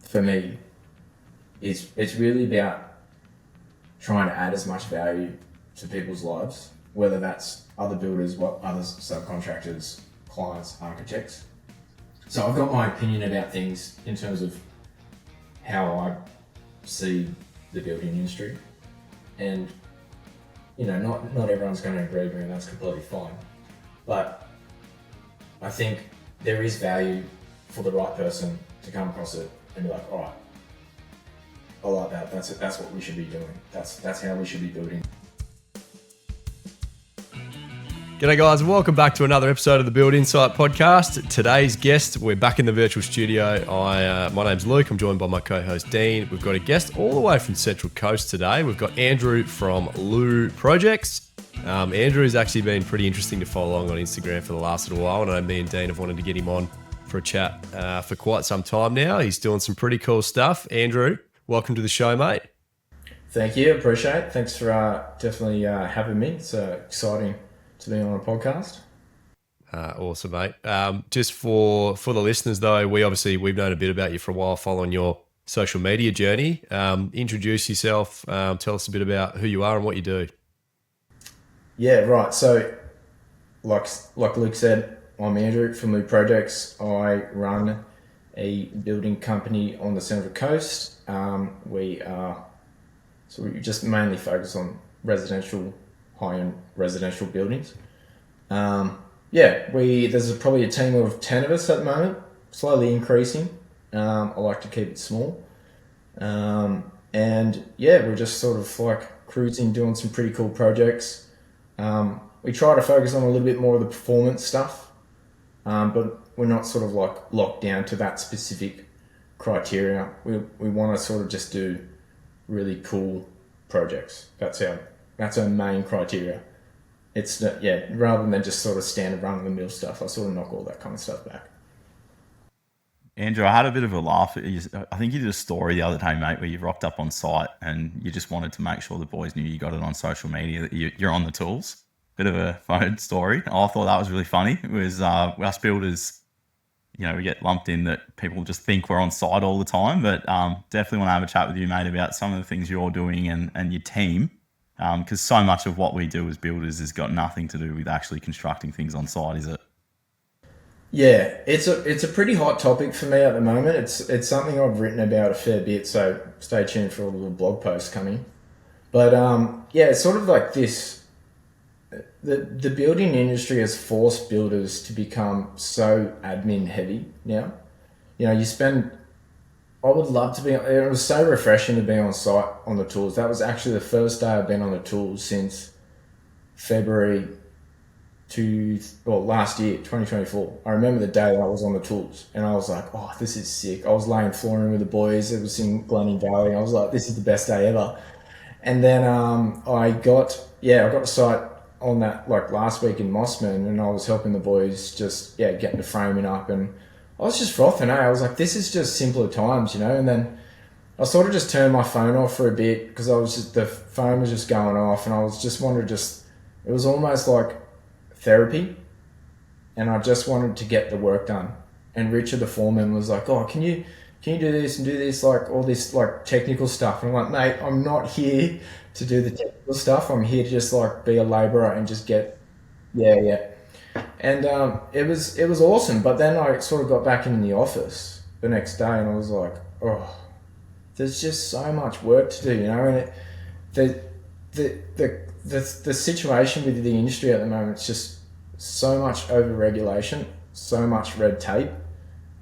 for me is it's really about trying to add as much value to people's lives, whether that's other builders, others, subcontractors, clients, architects. So I've got my opinion about things in terms of how I see the building industry, and not everyone's going to agree with me, and that's completely fine. But I think there is value for the right person to come across it and be like, all right, I like that. That's what we should be doing. That's how we should be building. G'day guys, and welcome back to another episode of the Build Insite Podcast. Today's guest, we're back in the virtual studio. My name's Luke, I'm joined by my co-host Dean. We've got a guest all the way from Central Coast today. We've got Andrew from Lou Projects. Andrew has actually been pretty interesting to follow along on Instagram for the last little while, and I know me and Dean have wanted to get him on for a chat for quite some time now. He's doing some pretty cool stuff. Andrew, welcome to the show, mate. Thank you, appreciate it. Thanks for definitely having me. It's exciting to be on a podcast. Awesome, mate. Just for the listeners though, we've known a bit about you for a while following your social media journey. Introduce yourself, tell us a bit about who you are and what you do. Yeah, right. So like Luke said, I'm Andrew from Lou Projects. I run a building company on the Central Coast. We just mainly focus on high-end residential buildings. There's probably a team of 10 of us at the moment, slowly increasing. I like to keep it small. We're just sort of like cruising, doing some pretty cool projects. We try to focus on a little bit more of the performance stuff, but we're not sort of like locked down to that specific criteria. We want to sort of just do really cool projects. That's our main criteria. It's rather than just sort of standard run-of-the-mill stuff, I sort of knock all that kind of stuff back. Andrew, I had a bit of a laugh. I think you did a story the other day, mate, where you rocked up on site and you just wanted to make sure the boys knew you got it on social media, that you're on the tools. Bit of a phone story. I thought that was really funny. It was us builders, we get lumped in that people just think we're on site all the time, but definitely want to have a chat with you, mate, about some of the things you're doing and your team. Because so much of what we do as builders has got nothing to do with actually constructing things on site, is it? Yeah, it's a pretty hot topic for me at the moment. It's something I've written about a fair bit, so stay tuned for all the little blog posts coming. But it's sort of like this. The building industry has forced builders to become so admin heavy now. I would love to be. It was so refreshing to be on site on the tools. That was actually the first day I've been on the tools since February last year, 2024. I remember the day that I was on the tools and I was like, oh, this is sick. I was laying flooring with the boys. It was in Glenning Valley. I was like, this is the best day ever. And then I got to site on that like last week in Mossman, and I was helping the boys just getting the framing up, and I was just frothing. I was like, this is just simpler times, and then I sort of just turned my phone off for a bit because the phone was just going off, and I was just it was almost like therapy, and I just wanted to get the work done. And Richard, the foreman, was like, oh, can you do this and do this, like all this like technical stuff? And I'm like, mate, I'm not here to do the technical stuff. I'm here to just like be a labourer and just get, And it was awesome. But then I sort of got back in the office the next day, and I was like, oh, there's just so much work to do, and the situation with the industry at the moment, it's just so much over-regulation, so much red tape,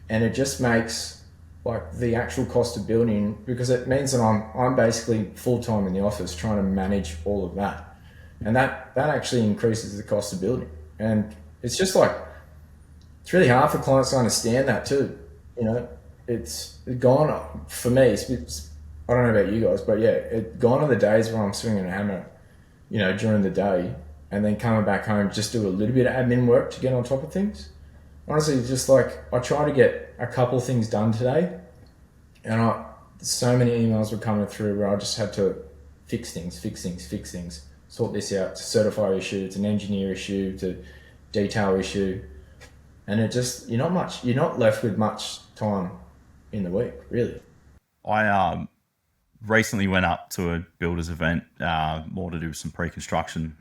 and it just makes like the actual cost of building, because it means that I'm basically full-time in the office trying to manage all of that, and that actually increases the cost of building. And it's just like, it's really hard for clients to understand that too. It's gone for me. I don't know about you guys, but it's gone are the days when I'm swinging a hammer, during the day, and then coming back home, just do a little bit of admin work to get on top of things. Honestly, just like I try to get a couple of things done today, and so many emails were coming through where I just had to fix things, sort this out. It's a certify issue, it's an engineer issue, it's a detail issue, and it just you're not left with much time in the week, really. I recently went up to a builders event, more to do some pre-construction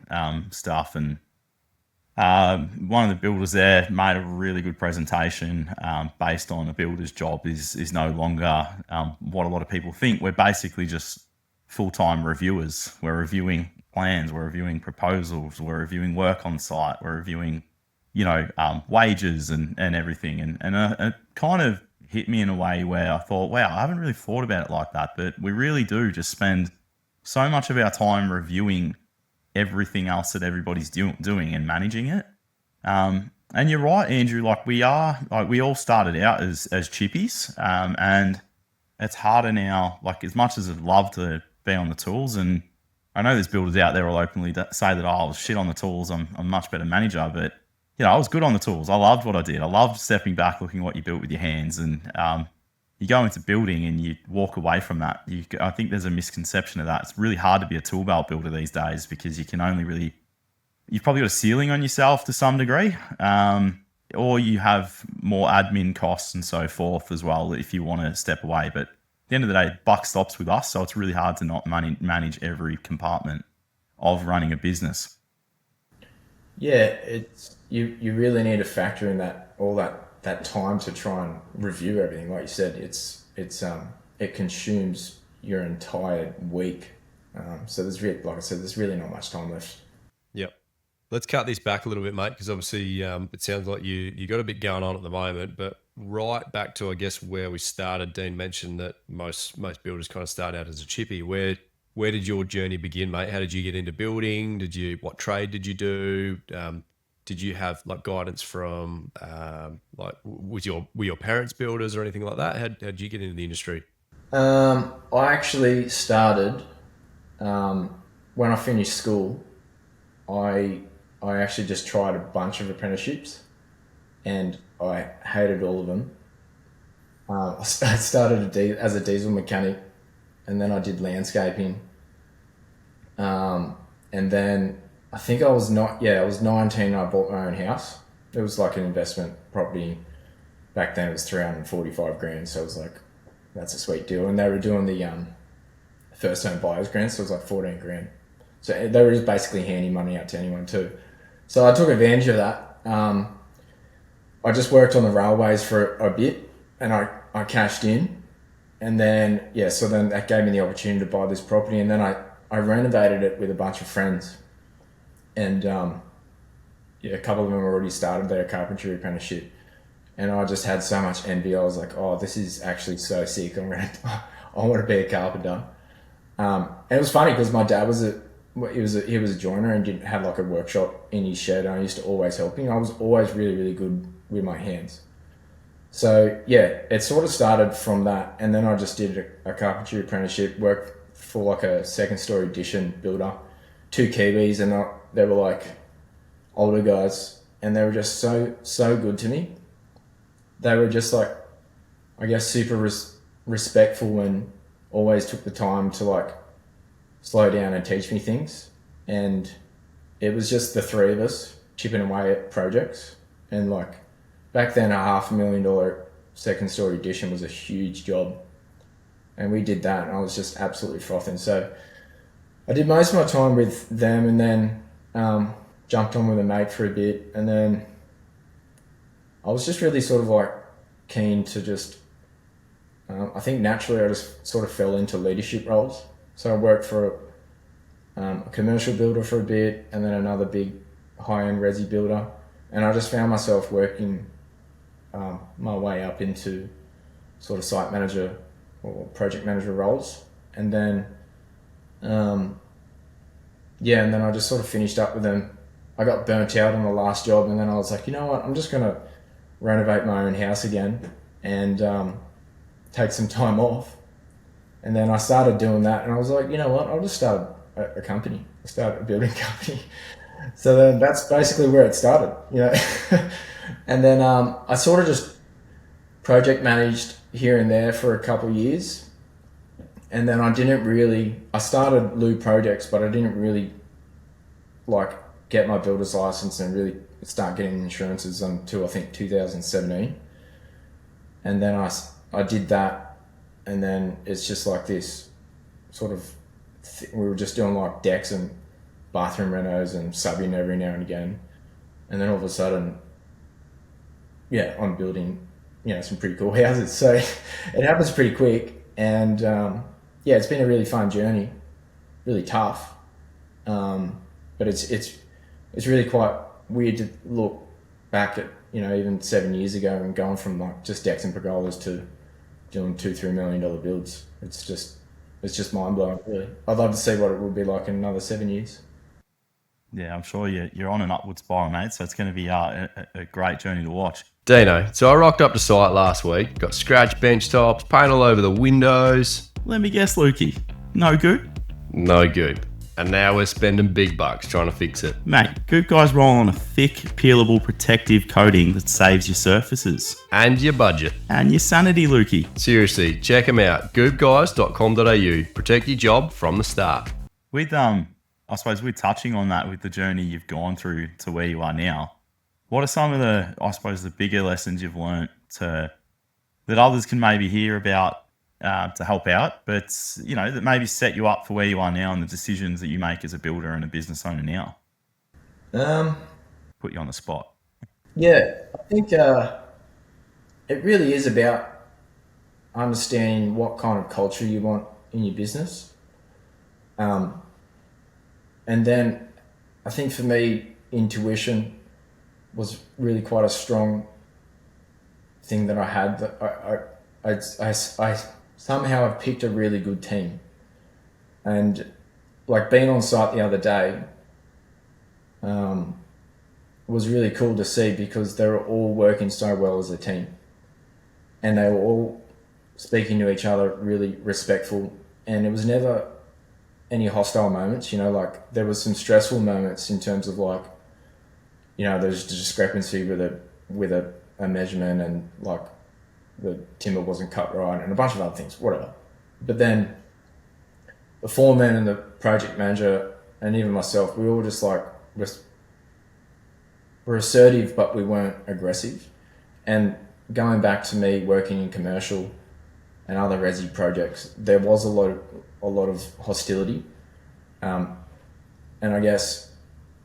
stuff, and one of the builders there made a really good presentation based on a builder's job is no longer what a lot of people think. We're basically just full-time reviewers. We're reviewing plans, we're reviewing proposals, we're reviewing work on site, we're reviewing, wages and everything. And it kind of hit me in a way where I thought, wow, I haven't really thought about it like that, but we really do just spend so much of our time reviewing everything else that everybody's doing and managing it. And you're right, Andrew, we all started out as chippies, and it's harder now, as much as I'd love to be on the tools, and I know there's builders out there will openly say that, I was shit on the tools, I'm a much better manager, but I was good on the tools. I loved what I did. I loved stepping back, looking at what you built with your hands, and you go into building and you walk away from that. I think there's a misconception of that. It's really hard to be a tool belt builder these days because you can only really, you've probably got a ceiling on yourself to some degree, or you have more admin costs and so forth as well if you want to step away. But at the end of the day, buck stops with us, so it's really hard to not manage every compartment of running a business. Yeah, it's you really need to factor in that time to try and review everything. Like you said, it consumes your entire week. So there's really not much time left. Yep. Let's cut this back a little bit, mate, because obviously it sounds like you got a bit going on at the moment, but right back to, I guess, where we started. Dean mentioned that most builders kind of start out as a chippy. Where did your journey begin, mate? How did you get into building? What trade did you do? Did you have guidance from were your parents builders or anything like that? How did you get into the industry? I actually started when I finished school. I actually just tried a bunch of apprenticeships, and I hated all of them. I started as a diesel mechanic, and then I did landscaping. And then I think I was 19 and I bought my own house. It was like an investment property. Back then it was 345 grand. So it was like, that's a sweet deal. And they were doing the first home buyers grant. So it was like 14 grand. So they were just basically handing money out to anyone too. So I took advantage of that. I just worked on the railways for a bit, and I cashed in. And then, so then that gave me the opportunity to buy this property, and then I renovated it with a bunch of friends. And a couple of them already started their carpentry apprenticeship, and I just had so much envy. I was like, oh, this is actually so sick. I want to be a carpenter. And it was funny because my dad was a joiner and didn't have a workshop in his shed, and I used to always help him. I was always really, really good with my hands. So it sort of started from that, and then I just did a carpentry apprenticeship, worked for a second story addition builder, 2 Kiwis, and they were older guys, and they were just so good to me. They were just I guess super respectful and always took the time to slow down and teach me things. And it was just the three of us chipping away at projects, and back then, a $500,000 second story addition was a huge job. And we did that, and I was just absolutely frothing. So I did most of my time with them, and then jumped on with a mate for a bit. And then I was just really sort of keen to just, I think naturally I just sort of fell into leadership roles. So I worked for a commercial builder for a bit, and then another big high-end resi builder. And I just found myself working my way up into sort of site manager or project manager roles. And then, and then I just sort of finished up with them. I got burnt out on the last job, and then I was like, you know what, I'm just going to renovate my own house again and take some time off. And then I started doing that, and I was like, you know what, I'll just start a company. I started a building company. So then that's basically where it started, And then I sort of just project managed here and there for a couple of years. And then I started Lou projects, but I didn't really get my builder's license and really start getting insurances until I think 2017. And then I did that and then it's just like this sort of we were just doing like decks and bathroom renos and subbing every now and again, and then all of a sudden, yeah, I'm building, some pretty cool houses. So it happens pretty quick, and yeah, it's been a really fun journey, really tough, but it's really quite weird to look back at, even 7 years ago and going from like just decks and pergolas to doing $2-3 million builds. It's just mind blowing, really. I'd love to see what it would be like in another 7 years. Yeah, I'm sure you're on an upward spiral, mate. So it's going to be a great journey to watch. Dino, so I rocked up to site last week, got scratch bench tops, paint all over the windows. Let me guess, Lukey. No goop? No goop. And now we're spending big bucks trying to fix it. Mate, Goop Guys roll on a thick, peelable, protective coating that saves your surfaces. And your budget. And your sanity, Lukey. Seriously, check them out. goopguys.com.au. Protect your job from the start. With, I suppose we're touching on that with the journey you've gone through to where you are now. What are some of the bigger lessons you've learnt that others can maybe hear about to help out, but that maybe set you up for where you are now and the decisions that you make as a builder and a business owner now? Put you on the spot. Yeah, I think it really is about understanding what kind of culture you want in your business. And then I think for me, intuition was really quite a strong thing that I had. That I somehow have picked a really good team, and like being on site the other day was really cool to see, because they were all working so well as a team, and they were all speaking to each other really respectful, and it was never any hostile moments. Like there was some stressful moments in terms of like, there's discrepancy with a measurement, and like the timber wasn't cut right, and a bunch of other things, whatever. But then the foreman and the project manager and even myself, we all just like were assertive, but we weren't aggressive. And going back to me working in commercial and other resi projects, there was a lot of hostility, and I guess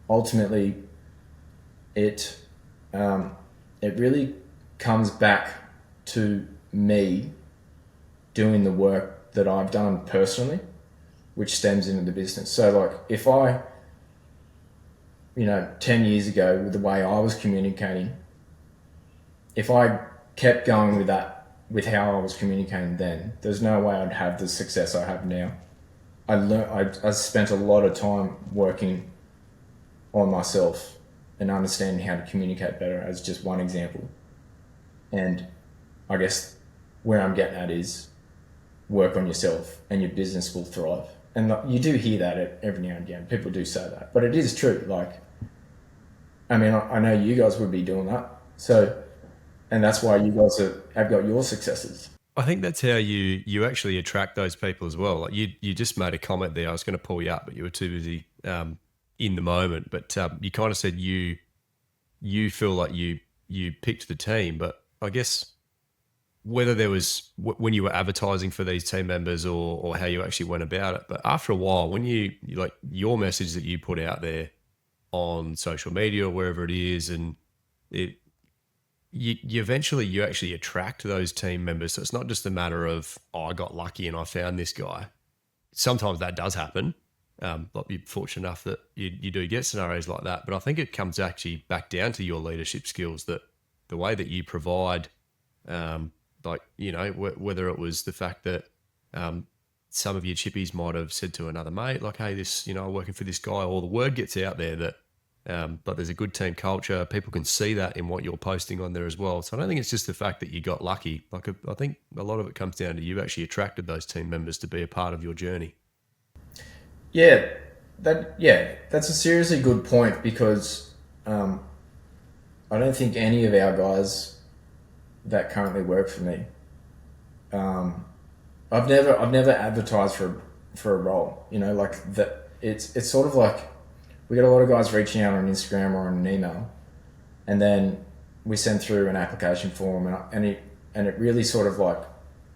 ultimately it really comes back to me doing the work that I've done personally, which stems into the business. So like if I, 10 years ago, with the way I was communicating, if I kept going with how I was communicating then, there's no way I'd have the success I have now. I spent a lot of time working on myself and understanding how to communicate better, as just one example. And I guess where I'm getting at is work on yourself and your business will thrive. And you do hear that every now and again. People do say that, but it is true. Like, I mean, I know you guys would be doing that. So, and that's why you guys have got your successes. I think that's how you actually attract those people as well. Like you just made a comment there. I was going to pull you up, but you were too busy in the moment. But you kind of said you feel like you picked the team, but I guess whether there was when you were advertising for these team members or how you actually went about it. But after a while, when you like your message that you put out there on social media or wherever it is, and you eventually you actually attract those team members. So it's not just a matter of, I got lucky and I found this guy. Sometimes that does happen. Like you're fortunate enough that you do get scenarios like that. But I think it comes actually back down to your leadership skills, that the way that you provide, whether it was the fact that some of your chippies might have said to another mate, like, hey, I'm working for this guy, or the word gets out there that but there's a good team culture. People can see that in what you're posting on there as well. So I don't think it's just the fact that you got lucky. Like I think a lot of it comes down to you've actually attracted those team members to be a part of your journey. Yeah, that's a seriously good point, because I don't think any of our guys that currently work for me, I've never advertised for a role. Like that. It's sort of like we get a lot of guys reaching out on Instagram or on an email, and then we send through an application form, and it really sort of like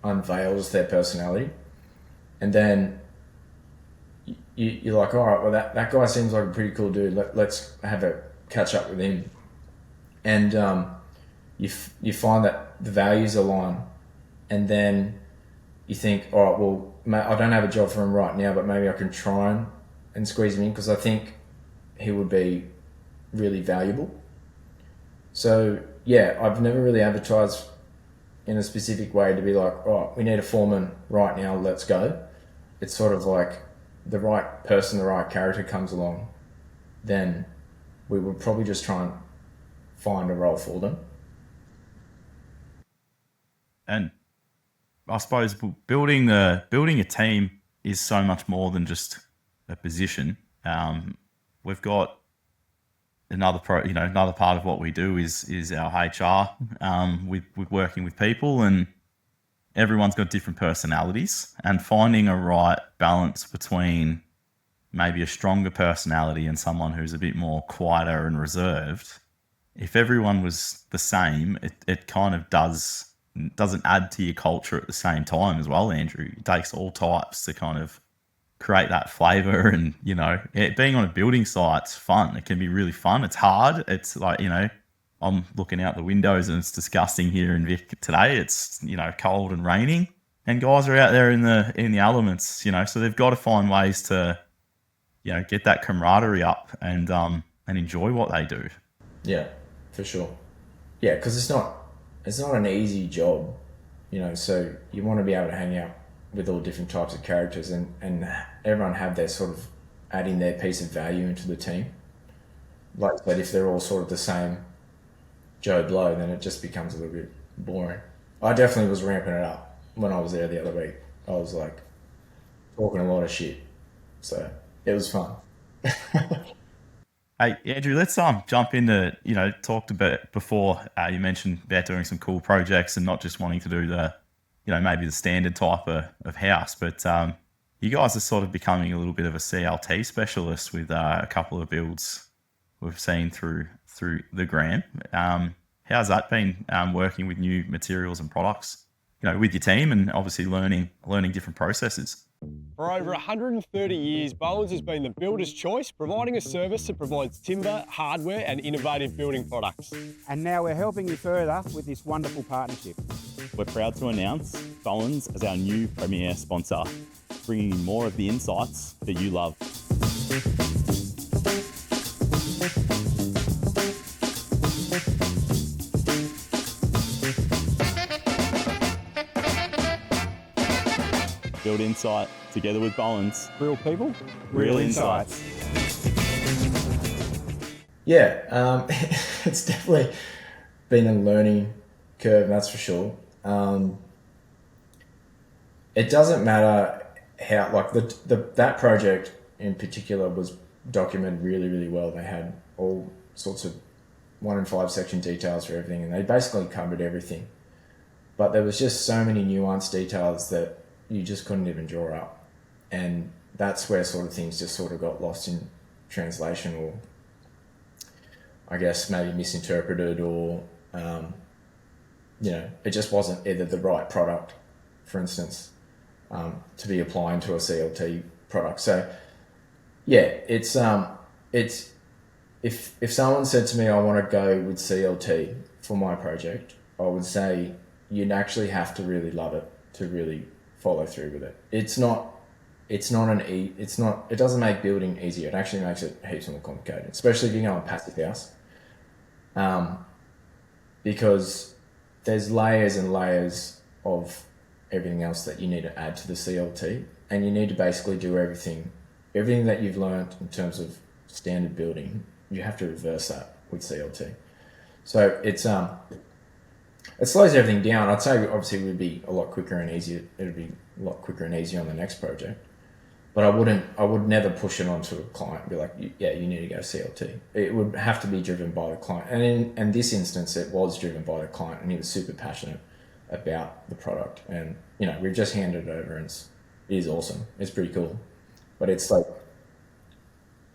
unveils their personality. And then you're like, all right, well, that guy seems like a pretty cool dude. Let's have a catch up with him. And you find that the values align, and then you think, all right, well, I don't have a job for him right now, but maybe I can try and squeeze him in because I think he would be really valuable. So yeah, I've never really advertised in a specific way to be like, oh, we need a foreman right now, let's go. It's sort of like the right person, the right character comes along, then we would probably just try and find a role for them. And I suppose building a team is so much more than just a position. We've got another part of what we do is our HR with working with people, and everyone's got different personalities, and finding a right balance between maybe a stronger personality and someone who's a bit more quieter and reserved. If everyone was the same, it kind of doesn't add to your culture at the same time as well, Andrew. It takes all types to kind of create that flavor. And, being on a building site's fun. It can be really fun. It's hard. It's like, I'm looking out the windows and it's disgusting here in Vic today. It's, cold and raining, and guys are out there in the elements, so they've got to find ways to, get that camaraderie up and enjoy what they do. Yeah, for sure. Yeah, because it's not an easy job, so you want to be able to hang out with all different types of characters and everyone have their sort of adding their piece of value into the team. Like I said, if they're all sort of the same Joe Blow, then it just becomes a little bit boring. I definitely was ramping it up when I was there the other week. I was like talking a lot of shit, so it was fun. Hey, Andrew, let's jump into, talked about before, you mentioned about doing some cool projects and not just wanting to do the, maybe the standard type of house, but you guys are sort of becoming a little bit of a CLT specialist with a couple of builds we've seen through the gram. How's that been, working with new materials and products, with your team, and obviously learning different processes? For over 130 years, Bowen's has been the builder's choice, providing a service that provides timber, hardware and innovative building products. And now we're helping you further with this wonderful partnership. We're proud to announce Bowen's as our new premier sponsor, bringing in more of the insights that you love. Build Insight together with Bowen's. Real people, real insights. Yeah, it's definitely been a learning curve, that's for sure. It doesn't matter how, like that project in particular was documented really, really well. They had all sorts of 1 in 5 section details for everything, and they basically covered everything. But there was just so many nuanced details that you just couldn't even draw up. And that's where sort of things just sort of got lost in translation, or I guess maybe misinterpreted, or, it just wasn't either the right product, for instance, to be applying to a CLT product. So yeah, it's if someone said to me, I want to go with CLT for my project, I would say you'd actually have to really love it to really follow through with it. It doesn't make building easier. It actually makes it heaps more complicated, especially if you go on a passive house. Because there's layers and layers of everything else that you need to add to the CLT, and you need to basically do everything that you've learned in terms of standard building, you have to reverse that with CLT. So it slows everything down. I'd say obviously it would be a lot quicker and easier. It would be a lot quicker and easier on the next project. But I would never push it onto a client and be like, yeah, you need to go CLT. It would have to be driven by the client. And in this instance, it was driven by the client, and he was super passionate about the product. And, we've just handed it over, and it is awesome. It's pretty cool. But it's like,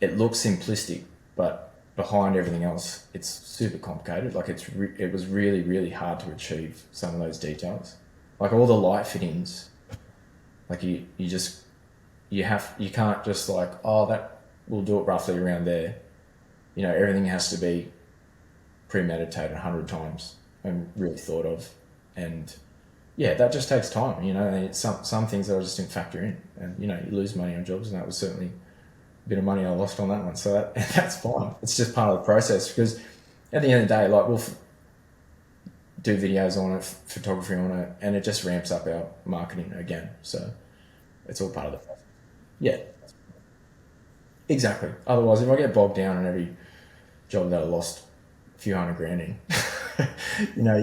it looks simplistic, but behind everything else, it's super complicated. Like it was really, really hard to achieve some of those details. like all the light fittings, like you can't just like, oh, that we'll do it roughly around there. You know, everything has to be premeditated 100 times and really thought of. And yeah, that just takes time, you know, and some things that I just didn't factor in. And, you know, you lose money on jobs, and that was certainly a bit of money I lost on that one. So that's fine. It's just part of the process, because at the end of the day, like, we'll do videos on it, photography on it, and it just ramps up our marketing again. So it's all part of the process. Yeah, exactly. Otherwise, if I get bogged down on every job that I lost a few $100,000 in, you know,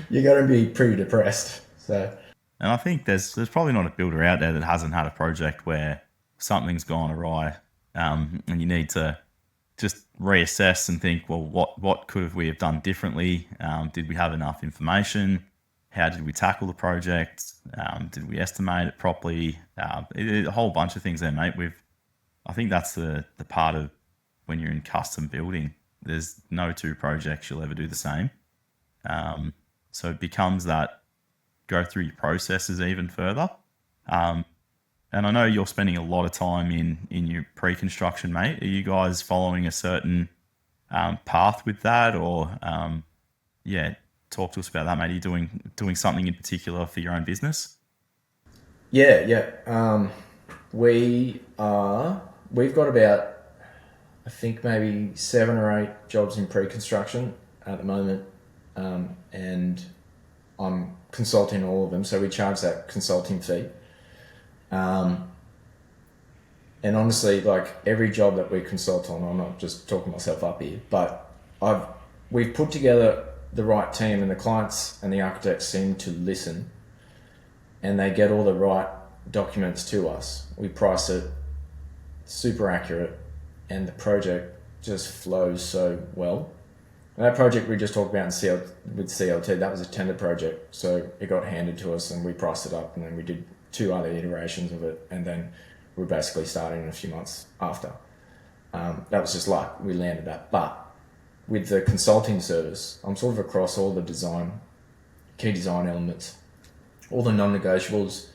you're going to be pretty depressed. So, and I think there's probably not a builder out there that hasn't had a project where something's gone awry, and you need to just reassess and think, well, what could we have done differently? Did we have enough information? How did we tackle the project? Did we estimate it properly? A whole bunch of things there, mate. I think that's the part of when you're in custom building. There's no two projects you'll ever do the same. So it becomes that go through your processes even further. And I know you're spending a lot of time in your pre-construction, mate. Are you guys following a certain path with that, or talk to us about that, mate. Are you doing something in particular for your own business? Yeah. We've got about, I think, maybe 7 or 8 jobs in pre-construction at the moment, and I'm consulting all of them, so we charge that consulting fee. And honestly, like, every job that we consult on, I'm not just talking myself up here, but we've put together the right team, and the clients and the architects seem to listen, and they get all the right documents to us. We price it super accurate, and the project just flows so well. And that project we just talked about with CLT, that was a tender project, so it got handed to us and we priced it up, and then we did 2 other iterations of it, and then we're basically starting in a few months after. That was just luck, we landed that. But with the consulting service, I'm sort of across all the key design elements, all the non-negotiables,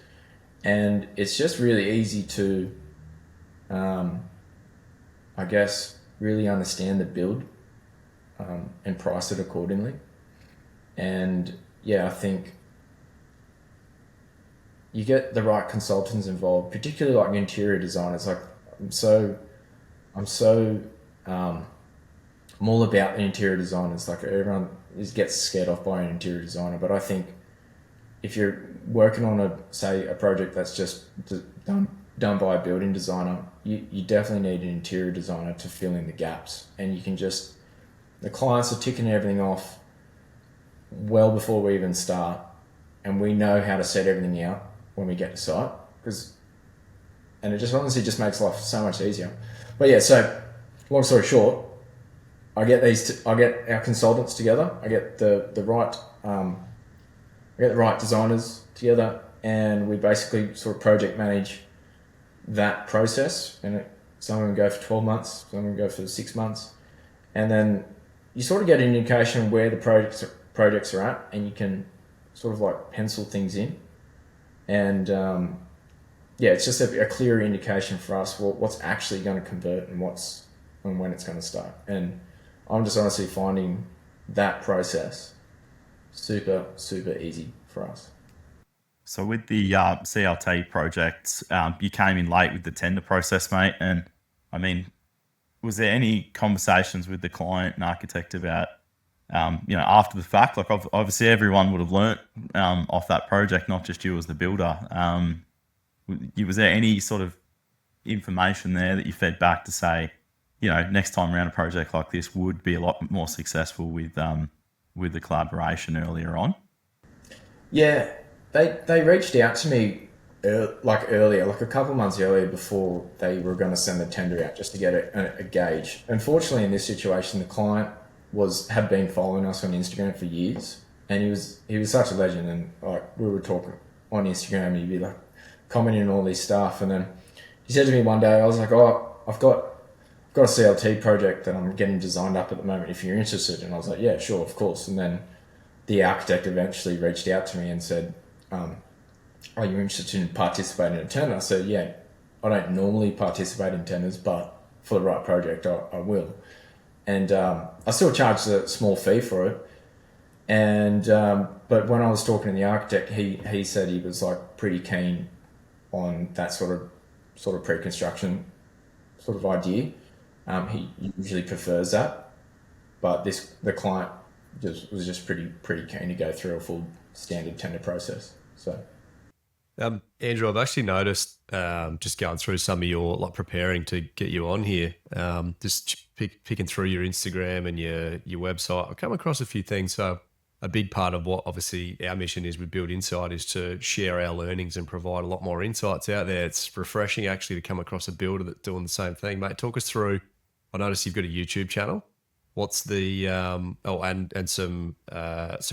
and it's just really easy to, I guess, really understand the build and price it accordingly. And yeah, I think you get the right consultants involved, particularly like interior designers. Like, I'm all about the interior designers. Like, everyone gets scared off by an interior designer, but I think if you're working on a project that's just done by a building designer, you definitely need an interior designer to fill in the gaps. And the clients are ticking everything off well before we even start, and we know how to set everything out when we get to site, and it just honestly just makes life so much easier. But yeah, so long story short, I get our consultants together, I get the right designers together, and we basically sort of project manage that process. And some of them go for 12 months, some of them go for 6 months, and then you sort of get an indication of where the projects are at, and you can sort of like pencil things in. And it's just a clearer indication for us what's actually going to convert and when it's going to start. And I'm just honestly finding that process super, super easy for us. So with the CLT project, you came in late with the tender process, mate. And I mean, was there any conversations with the client and architect about, after the fact? Like, obviously everyone would have learnt off that project, not just you as the builder. Was there any sort of information there that you fed back to say, next time around a project like this would be a lot more successful with the collaboration earlier on? Yeah, they reached out to me earlier, like a couple months earlier, before they were going to send the tender out, just to get a gauge. Unfortunately, in this situation, the client had been following us on Instagram for years, and he was such a legend. And like, we were talking on Instagram, and he'd be like commenting on all this stuff, and then he said to me one day, I was like, "Oh, I've got a CLT project that I'm getting designed up at the moment, if you're interested." And I was like, "Yeah, sure, of course." And then the architect eventually reached out to me and said, are you interested in participating in a tender? I said, yeah, I don't normally participate in tenders, but for the right project, I will. And I still charged a small fee for it. And but when I was talking to the architect, he said he was like pretty keen on that sort of pre-construction sort of idea. He usually prefers that, but the client was just pretty keen to go through a full standard tender process. So. Andrew, I've actually noticed just going through some of your, like, preparing to get you on here, just picking through your Instagram and your website, I've come across a few things. So a big part of what obviously our mission is with Build Insight is to share our learnings and provide a lot more insights out there. It's refreshing actually to come across a builder that's doing the same thing. Mate, talk us through, I noticed you've got a YouTube channel. What's the, and some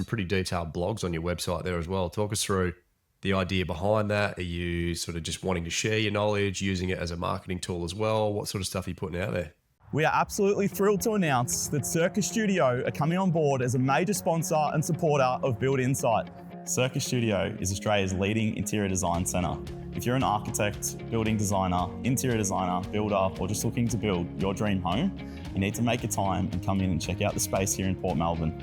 pretty detailed blogs on your website there as well. Talk us through the idea behind that. Are you sort of just wanting to share your knowledge, using it as a marketing tool as well? What sort of stuff are you putting out there? We are absolutely thrilled to announce that Circus Studio are coming on board as a major sponsor and supporter of Build Insight. Circus Studio is Australia's leading interior design centre. If you're an architect, building designer, interior designer, builder, or just looking to build your dream home, you need to make a time and come in and check out the space here in Port Melbourne.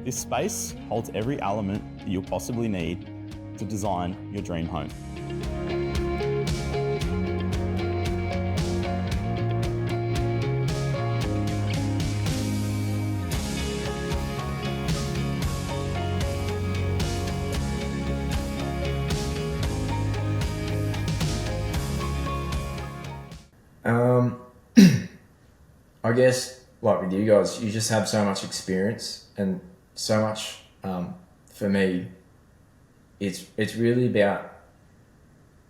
This space holds every element that you'll possibly need to design your dream home. I guess, like with you guys, you just have so much experience and so much, for me, it's really about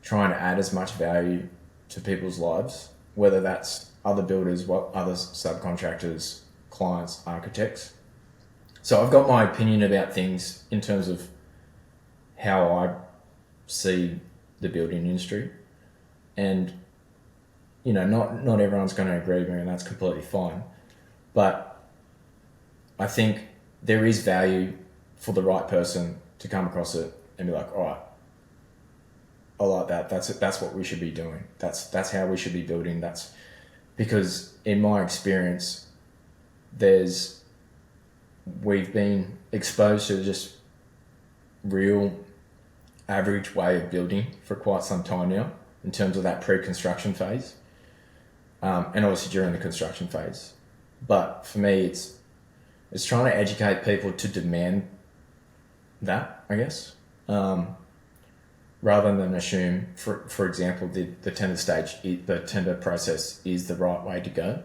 trying to add as much value to people's lives, whether that's other builders, other subcontractors, clients, architects. So I've got my opinion about things in terms of how I see the building industry, and you know, not everyone's going to agree with me, and that's completely fine. But I think there is value for the right person to come across it and be like, all right, I like that. That's what we should be doing. That's how we should be building. That's because in my experience, we've been exposed to just real average way of building for quite some time now in terms of that pre-construction phase. And obviously during the construction phase. But for me, it's trying to educate people to demand that, I guess, rather than assume, for example, the tender stage, the tender process is the right way to go.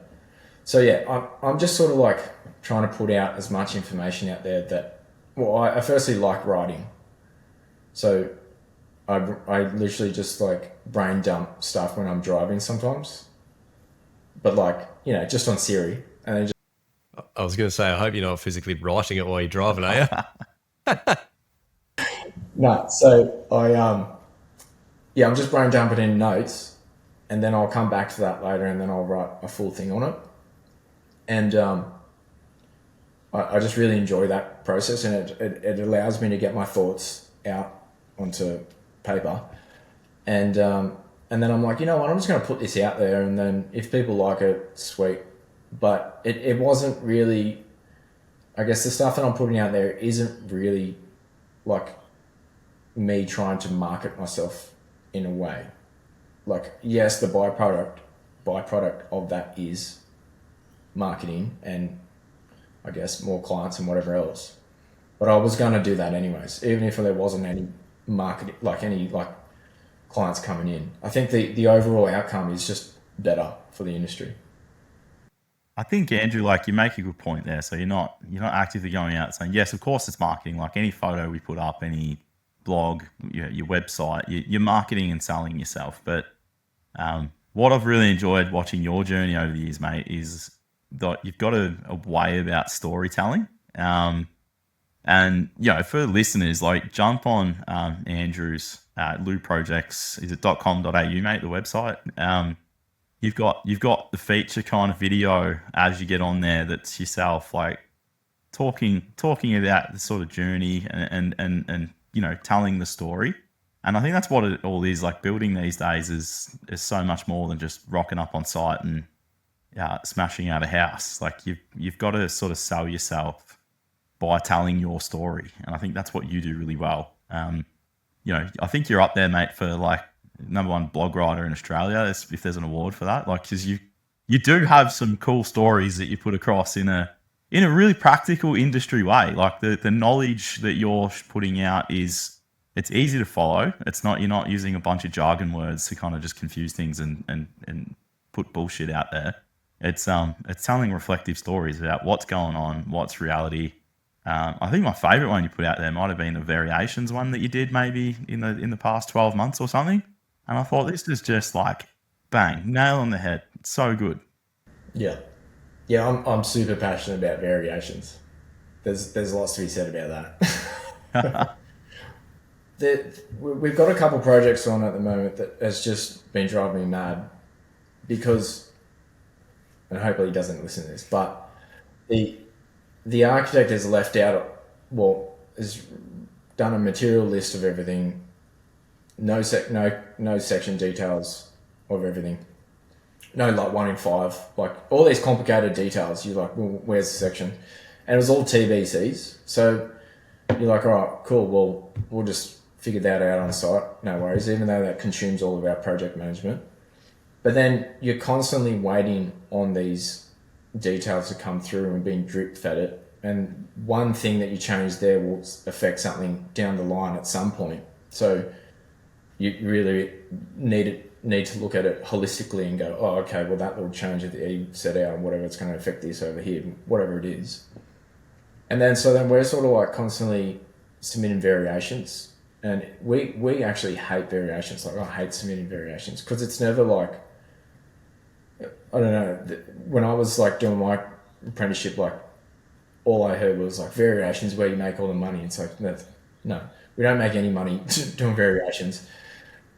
So yeah, I'm just sort of like trying to put out as much information out there that, well, I firstly like writing. So I literally just like brain dump stuff when I'm driving sometimes. But like, you know, just on Siri. And then I was going to say, I hope you're not physically writing it while you're driving, are you? No, so I'm just brain dumping in notes, and then I'll come back to that later, and then I'll write a full thing on it. And I just really enjoy that process, and it allows me to get my thoughts out onto paper. And then I'm like, you know what, I'm just going to put this out there, and then if people like it, sweet. But it wasn't really, I guess the stuff that I'm putting out there isn't really like me trying to market myself in a way. Like, yes, the byproduct of that is marketing and I guess more clients and whatever else. But I was going to do that anyways, even if there wasn't any marketing, any clients coming in. I think the overall outcome is just better for the industry. I think, Andrew, like, you make a good point there. So you're not actively going out saying, yes, of course it's marketing. Like any photo we put up, any blog, your website, you're marketing and selling yourself. But what I've really enjoyed watching your journey over the years, mate, is that you've got a way about storytelling. And, you know, for listeners, like, jump on Andrew's Lou Projects, is it .com.au, mate, the website? You've got the feature kind of video as you get on there that's yourself, like, talking about the sort of journey and telling the story. And I think that's what it all is. Like, building these days is so much more than just rocking up on site and smashing out a house. Like, you've got to sort of sell yourself by telling your story, and I think that's what you do really well. I think you're up there, mate, for like #1 blog writer in Australia, if there's an award for that. Like, because you do have some cool stories that you put across in a really practical industry way. Like, the knowledge that you're putting out it's easy to follow. You're not using a bunch of jargon words to kind of just confuse things and put bullshit out there. It's telling reflective stories about what's going on, what's reality. I think my favorite one you put out there might have been the variations one that you did maybe in the past 12 months or something. And I thought, this is just like bang, nail on the head. It's so good. Yeah. I'm super passionate about variations. There's lots to be said about that. We've got a couple projects on at the moment that has just been driving me mad because, and hopefully he doesn't listen to this, but the architect has left out, has done a material list of everything, no section details of everything, no like 1 in 5, like all these complicated details. You're like, well, where's the section? And it was all TBCs. So you're like, all right, cool. Well, we'll just figure that out on site. No worries, even though that consumes all of our project management. But then you're constantly waiting on these details to come through and being drip fed it. And one thing that you change there will affect something down the line at some point. So you really need to look at it holistically and go, oh, okay, well, that little change that you set out and whatever, it's going to affect this over here, whatever it is. And then we're sort of like constantly submitting variations. And we actually hate variations. Like, I hate submitting variations because it's never like, I don't know, when I was like doing my apprenticeship, like all I heard was like variations where you make all the money. It's like, no, we don't make any money doing variations.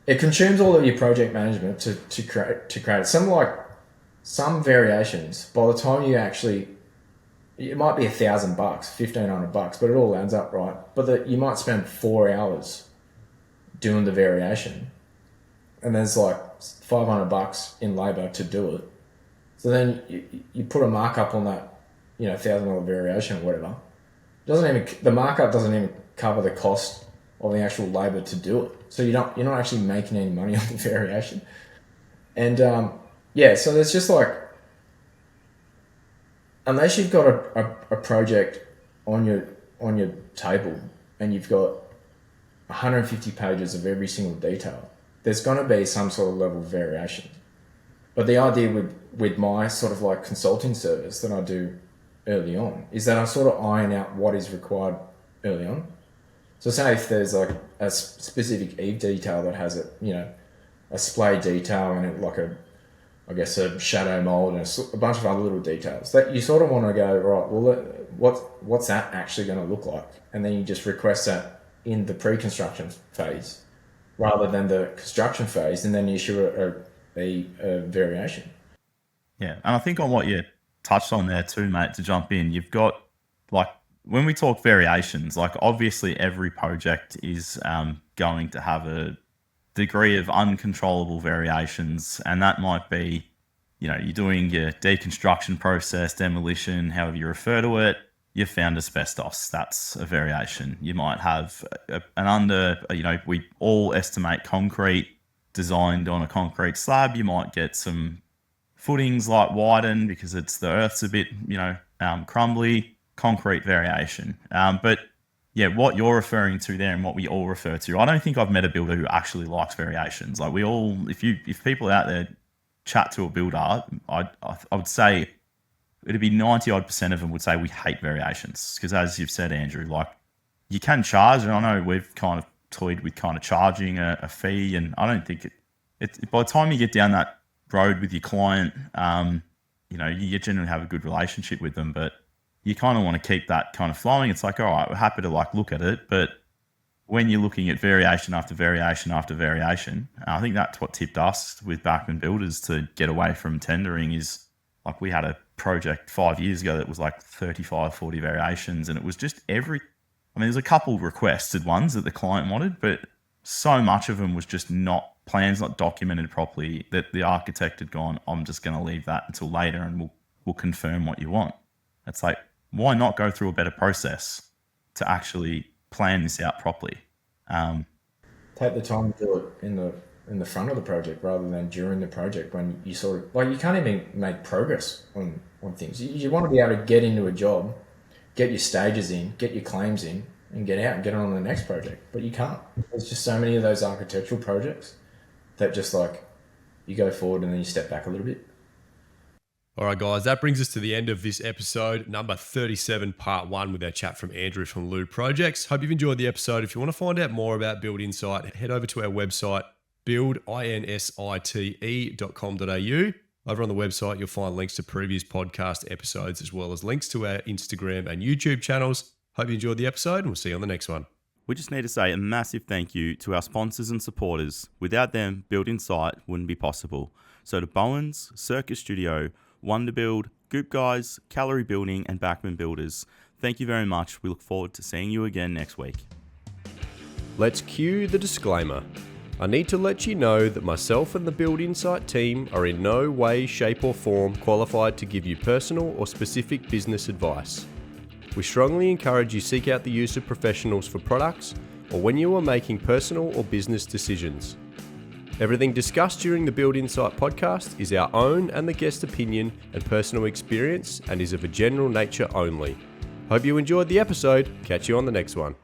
It consumes all of your project management to create some variations. By the time you actually, it might be $1,000, $1,500, but it all adds up, right? But you might spend 4 hours doing the variation, and there's like $500 in labor to do it. So then you put a markup on that, $1,000 variation or whatever. The markup doesn't even cover the cost of the actual labor to do it. So you're not actually making any money on the variation. And so there's just like, unless you've got a project on your table and you've got 150 pages of every single detail, there's going to be some sort of level of variation. But the idea with my sort of like consulting service that I do early on is that I sort of iron out what is required early on. So say if there's like a specific eave detail that has a splay detail and a shadow mold and a bunch of other little details that you sort of want to go, right, well, what's that actually going to look like? And then you just request that in the pre-construction phase rather than the construction phase, and then you issue a variation. Yeah, and I think on what you touched on there too, mate, to jump in, you've got, like, when we talk variations, like obviously every project is going to have a degree of uncontrollable variations, and that might be, you're doing your deconstruction process, demolition, however you refer to it. You've found asbestos, that's a variation. You might have we all estimate concrete designed on a concrete slab. You might get some footings like widen because the earth's a bit, crumbly, concrete variation. But yeah, what you're referring to there and what we all refer to, I don't think I've met a builder who actually likes variations. Like, we all, if people out there chat to a builder, I would say it'd be 90% of them would say we hate variations. Because as you've said, Andrew, like, you can charge, and I know we've kind of toyed with kind of charging a fee, and I don't think it by the time you get down that road with your client, you generally have a good relationship with them, but you kind of want to keep that kind of flowing. It's like, all right, we're happy to look at it, but when you're looking at variation after variation after variation, I think that's what tipped us with Backman Builders to get away from tendering. Is like, we had a project 5 years ago that was like 35, 40 variations, and it was just there's a couple requested ones that the client wanted, but so much of them was just plans not documented properly, that the architect had gone, I'm just going to leave that until later and we'll confirm what you want. It's like, why not go through a better process to actually plan this out properly? Take the time to do it in the front of the project rather than during the project, when you sort of, like, you can't even make progress on things. You want to be able to get into a job, get your stages in, get your claims in, and get out and get on to the next project. But you can't. There's just so many of those architectural projects that just, like, you go forward and then you step back a little bit. All right, guys, that brings us to the end of this episode, number 37, part 1, with our chat from Andrew from Lou Projects. Hope you've enjoyed the episode. If you want to find out more about Build Insight, head over to our website, buildinsite.com.au. Over on the website, you'll find links to previous podcast episodes, as well as links to our Instagram and YouTube channels. Hope you enjoyed the episode, and we'll see you on the next one. We just need to say a massive thank you to our sponsors and supporters. Without them, Build Insight wouldn't be possible. So to Bowens, Circus Studio, Wonderbuild, Goop Guys, Calorie Building, and Backman Builders, thank you very much. We look forward to seeing you again next week. Let's cue the disclaimer. I need to let you know that myself and the Build Insight team are in no way, shape or form qualified to give you personal or specific business advice. We strongly encourage you seek out the use of professionals for products or when you are making personal or business decisions. Everything discussed during the Build Insight podcast is our own and the guest opinion and personal experience, and is of a general nature only. Hope you enjoyed the episode. Catch you on the next one.